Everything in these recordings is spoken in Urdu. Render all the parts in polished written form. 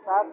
7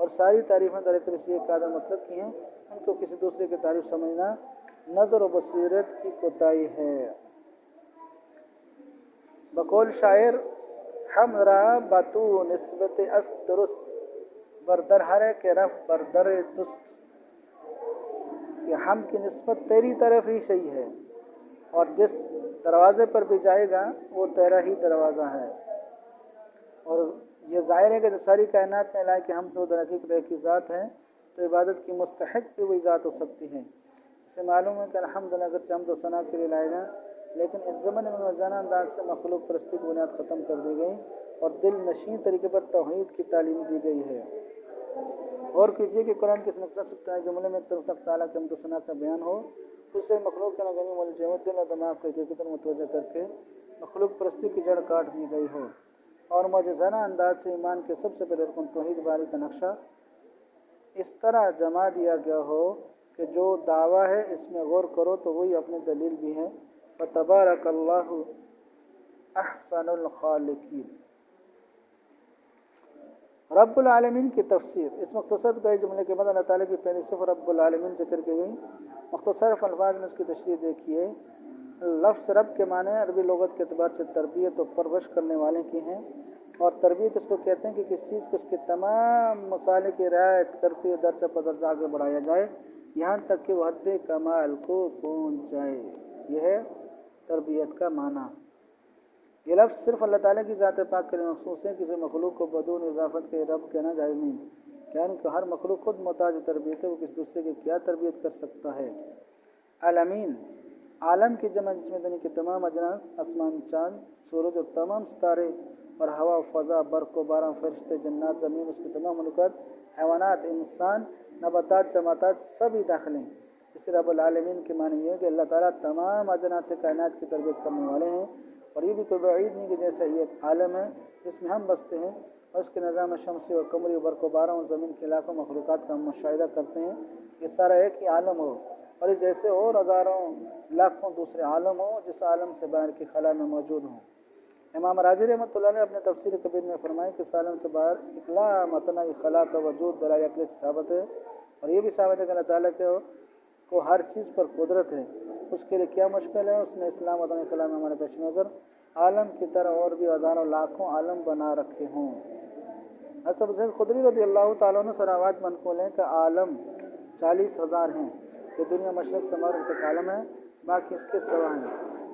اور ساری تعریفیں دراصل اس قادر مطلب کی ہیں ان کو کسی دوسرے کی تعریف سمجھنا نظر و بصیرت کی کوتاہی ہے۔ بقول شاعر ہم را باتو نسبت است درست بردر ہرے کے رف بردر دست، کہ حمد کی نسبت تیری طرف ہی صحیح ہے اور جس دروازے پر بھی جائے گا وہ تیرا ہی دروازہ ہے۔ اور یہ ظاہر ہے کہ جب ساری کائنات میں الہ کہ ہم تو در حقیقت ایک ہی ذات ہے تو عبادت کی مستحق بھی وہی ذات ہو سکتی ہے۔ اس سے معلوم ہے کہ الحمد اگرچہ حمد و ثنا کے لیے لائے جائیں لیکن اس زمانے میں مزانہ انداز سے مخلوق پرستی کی بنیاد ختم کر دی گئی اور دل نشین طریقے پر توحید کی تعلیم دی گئی ہے۔ اور کیجیے کہ قرآن کس مقصد سے جملے میں تک تعالیٰ کے حمد و ثنا کا بیان ہو، اس سے مخلوق کے نگنی ملجمت دل اور دماغ کو حقیقت متوجہ کر کے مخلوق پرستی کی جڑ کاٹ دی گئی ہو اور معجزانہ انداز سے ایمان کے سب سے پہلے رکن توحید باری کا نقشہ اس طرح جما دیا گیا ہو کہ جو دعویٰ ہے اس میں غور کرو تو وہی اپنی دلیل بھی ہے۔ فتبارک اللہ احسن الخالقین۔ رب العالمین کی تفسیر۔ اس مختصر بتائی جملے کے بعد اللہ تعالیٰ کی پہلی صفت رب العالمین ذکر کی گئی۔ مختصر الفاظ میں اس کی تشریح دیکھیے۔ لفظ رب کے معنی عربی لغت کے اعتبار سے تربیت و پرورش کرنے والے کی ہیں، اور تربیت اس کو کہتے ہیں کہ کسی چیز کو اس کے تمام مسالے کی رعایت کرتے ہوئے درجہ بدرجہ آگے بڑھایا جائے یہاں تک کہ وہ حد کمال کو پہنچ جائے، یہ ہے تربیت کا معنی۔ یہ لفظ صرف اللہ تعالیٰ کی ذات پاک کے لیے مخصوص ہے، کسی مخلوق کو بدون اضافت کے رب کہنا جائز نہیں، یعنی کہ ہر مخلوق خود محتاج تربیت ہے، وہ کسی دوسرے کی کیا تربیت کر سکتا ہے۔ الامین عالم کی جمع جس میں دنیا کے تمام اجناس، آسمان، چاند، سورج اور تمام ستارے اور ہوا و فضا، برق و باران، فرشتے، جنات، زمین، اس کے تمام مخلوقات، حیوانات، انسان، نباتات، جماعتات سبھی داخل ہیں۔ اس رب العالمین کے معنی یہ ہے کہ اللہ تعالیٰ تمام اجناس سے کائنات کی تربیت کرنے والے ہیں، اور یہ بھی کوئی بعید نہیں کہ جیسا یہ ایک عالم ہے جس میں ہم بستے ہیں اور اس کے نظام شمسی اور قمری، برق و باران اور زمین کے علاقوں مخلوقات کا ہم مشاہدہ کرتے ہیں، یہ سارا ایک ہی عالم ہو، اور اس جیسے اور ہزاروں لاکھوں دوسرے عالم ہوں جس عالم سے باہر کی خلا میں موجود ہوں۔ امام راضی رحمۃ اللہ نے اپنے تفسیر کبیر میں فرمایا کہ اس عالم سے باہر اطلاع متنع خلا کا وجود برائے عقل سے ثابت ہے، اور یہ بھی ثابت ہے کہ اللہ تعالیٰ کو ہر چیز پر قدرت ہے، اس کے لیے کیا مشکل ہے۔ اس نے اسلام متنع خلا میں ہمارے پیش نظر عالم کی طرح اور بھی ہزاروں لاکھوں عالم بنا رکھے ہوں۔ حضرت سید خدری رضی اللہ تعالیٰ عنہ سے روایت منقول ہے کہ عالم 40,000 ہیں، یہ دنیا مشرق سے مغرب تک عالم ہے، باقی اس کے سوا ہیں۔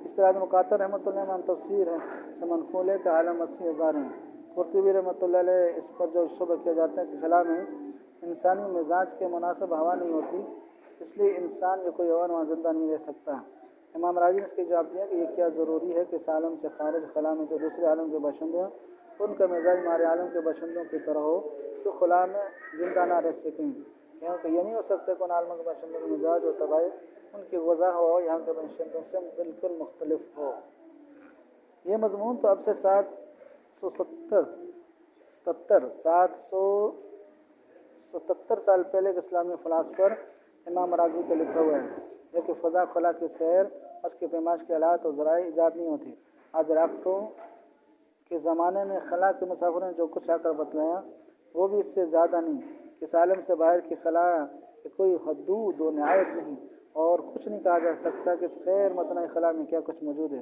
اس طرح مقاتل رحمۃ اللہ علیہ تفسیر ہے سے منقول ہے کہ عالم 80,000 ہیں۔ قرطبی رحمۃ اللہ علیہ اس پر جو شبہ کیا جاتا ہے کہ خلا میں انسانی مزاج کے مناسب ہوا نہیں ہوتی، اس لیے انسان یا کوئی اور وہاں زندہ نہیں رہ سکتا۔ امام راضی نے اس کے جواب دیا کہ یہ کیا ضروری ہے کہ اس عالم سے خارج خلا میں جو دوسرے عالم کے باشندے ہیں ان کا مزاج ہمارے عالم کے باشندوں کی طرح ہو تو خلا میں زندہ نہ رہ سکیں، کیونکہ یہ نہیں ہو سکتا کہ ان عالم کے باشندوں کا مزاج اور طبائع ان کی غذا ہو یہاں کے باشندوں سے بالکل مختلف ہو۔ یہ مضمون تو اب سے 777 سال پہلے کے اسلامی فلاسفر امام راضی کا لکھا ہوا ہے، جو کہ فضا خلا کی سیر، اس کی پیمائش کے آلات اور ذرائع ایجاد نہیں ہوتی۔ آج راکٹوں کے زمانے میں خلا کے مسافروں نے جو کچھ آ کر بتلایا وہ بھی اس سے زیادہ نہیں۔ اس عالم سے باہر کی خلا کہ کوئی حدود و نہایت نہیں، اور کچھ نہیں کہا جا سکتا کہ اس غیر متنع خلا میں کیا کچھ موجود ہے۔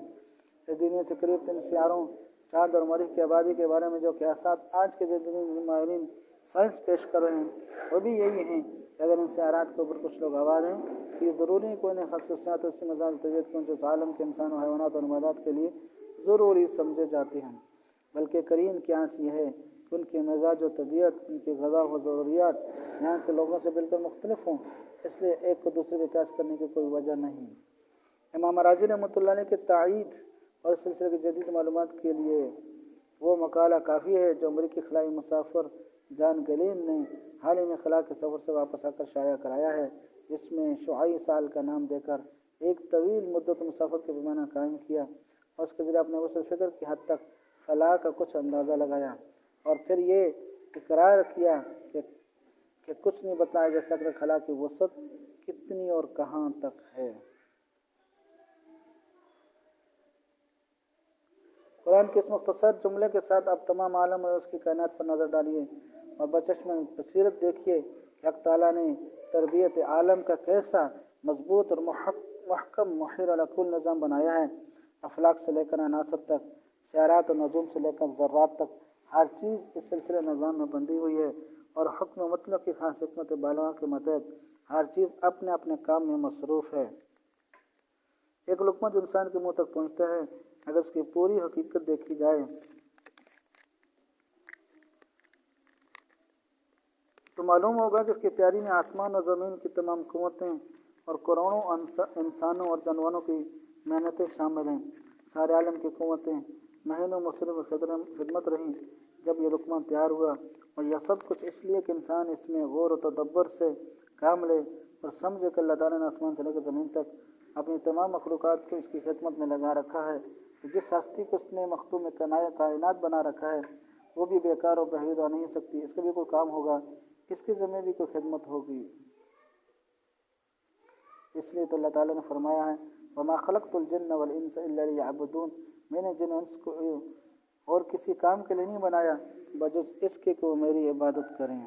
اس دنیا سے قریب 3 سیاروں، چاند اور مریخ کی آبادی کے بارے میں جو قیاسات آج کے جدید ماہرین سائنس پیش کر رہے ہیں وہ بھی یہی ہیں کہ اگر ان سیارات کے اوپر کچھ لوگ آباد ہیں تو یہ ضروری ہے کوئی نئی خصوصیات اسی مزاج طبیعت کے اس عالم کے انسان و حیوانات اور نباتات کے لیے ضروری سمجھے جاتے ہیں، بلکہ قرین قیاس یہ ہے کہ ان کے مزاج و طبیعت، ان کی غذا و ضروریات یہاں کے لوگوں سے بالکل مختلف ہوں، اس لیے ایک کو دوسرے کے قیاس کرنے کی کوئی وجہ نہیں۔ امام راضی رحمۃ اللہ علیہ کے تائید اور اس سلسلے کی جدید معلومات کے لیے وہ مقالہ کافی ہے جو امریکی خلائی مسافر جان گلین نے حال ہی میں خلا کے سفر سے واپس آ کر شائع کرایا ہے، جس میں شعاعی سال کا نام دے کر ایک طویل مدت مسافر کے پیمانہ قائم کیا اور اس کے ذریعے اپنے وصل فکر کی حد تک خلا کا کچھ اندازہ لگایا، اور پھر یہ اقرار کیا کہ کچھ نہیں بتایا جا سکتا خلا کی وسعت کتنی اور کہاں تک ہے۔ قرآن کے اس مختصر جملے کے ساتھ اب تمام عالم اور اس کی کائنات پر نظر ڈالیے اور بچشمہ بصیرت دیکھیے کہ حق تعالیٰ نے تربیت عالم کا کیسا مضبوط اور محکم محیر الکل نظام بنایا ہے۔ افلاک سے لے کر عناصر تک، سیارات اور نجوم سے لے کر ذرات تک، ہر چیز اس سلسلہ نظام میں بندھی ہوئی ہے، اور حکم مطلق کی خاص حکمت بالغہ کے متحد ہر چیز اپنے اپنے کام میں مصروف ہے۔ ایک لقمہ جو انسان کے منہ تک پہنچتا ہے، اگر اس کی پوری حقیقت دیکھی جائے تو معلوم ہوگا کہ اس کی تیاری میں آسمان اور زمین کی تمام قوتیں اور کروڑوں انسانوں اور جانوروں کی محنتیں شامل ہیں۔ سارے عالم کی قوتیں مہینوں مصروف خدمت رہیں جب یہ لقمہ تیار ہوا، اور یہ سب کچھ اس لیے کہ انسان اس میں غور و تدبر سے کام لے اور سمجھے کہ اللہ تعالیٰ نے آسمان سے لے کر زمین تک اپنی تمام مخلوقات کو اس کی خدمت میں لگا رکھا ہے، کہ جس ہستی کو اس نے مختوم کائنات بنا رکھا ہے وہ بھی بیکار اور بہودہ آ نہیں سکتی، اس کا بھی کوئی کام ہوگا، اس کے ذمہ بھی کوئی خدمت ہوگی۔ اس لیے تو اللہ تعالیٰ نے فرمایا ہے وَمَا خَلَقْتُ الْجِنَّ وَالْإِنسَ إِلَّا لِيَعْبُدُونَ، میں نے جن انس کو اور کسی کام کے لیے نہیں بنایا بجز اس کے کہ وہ میری عبادت کریں۔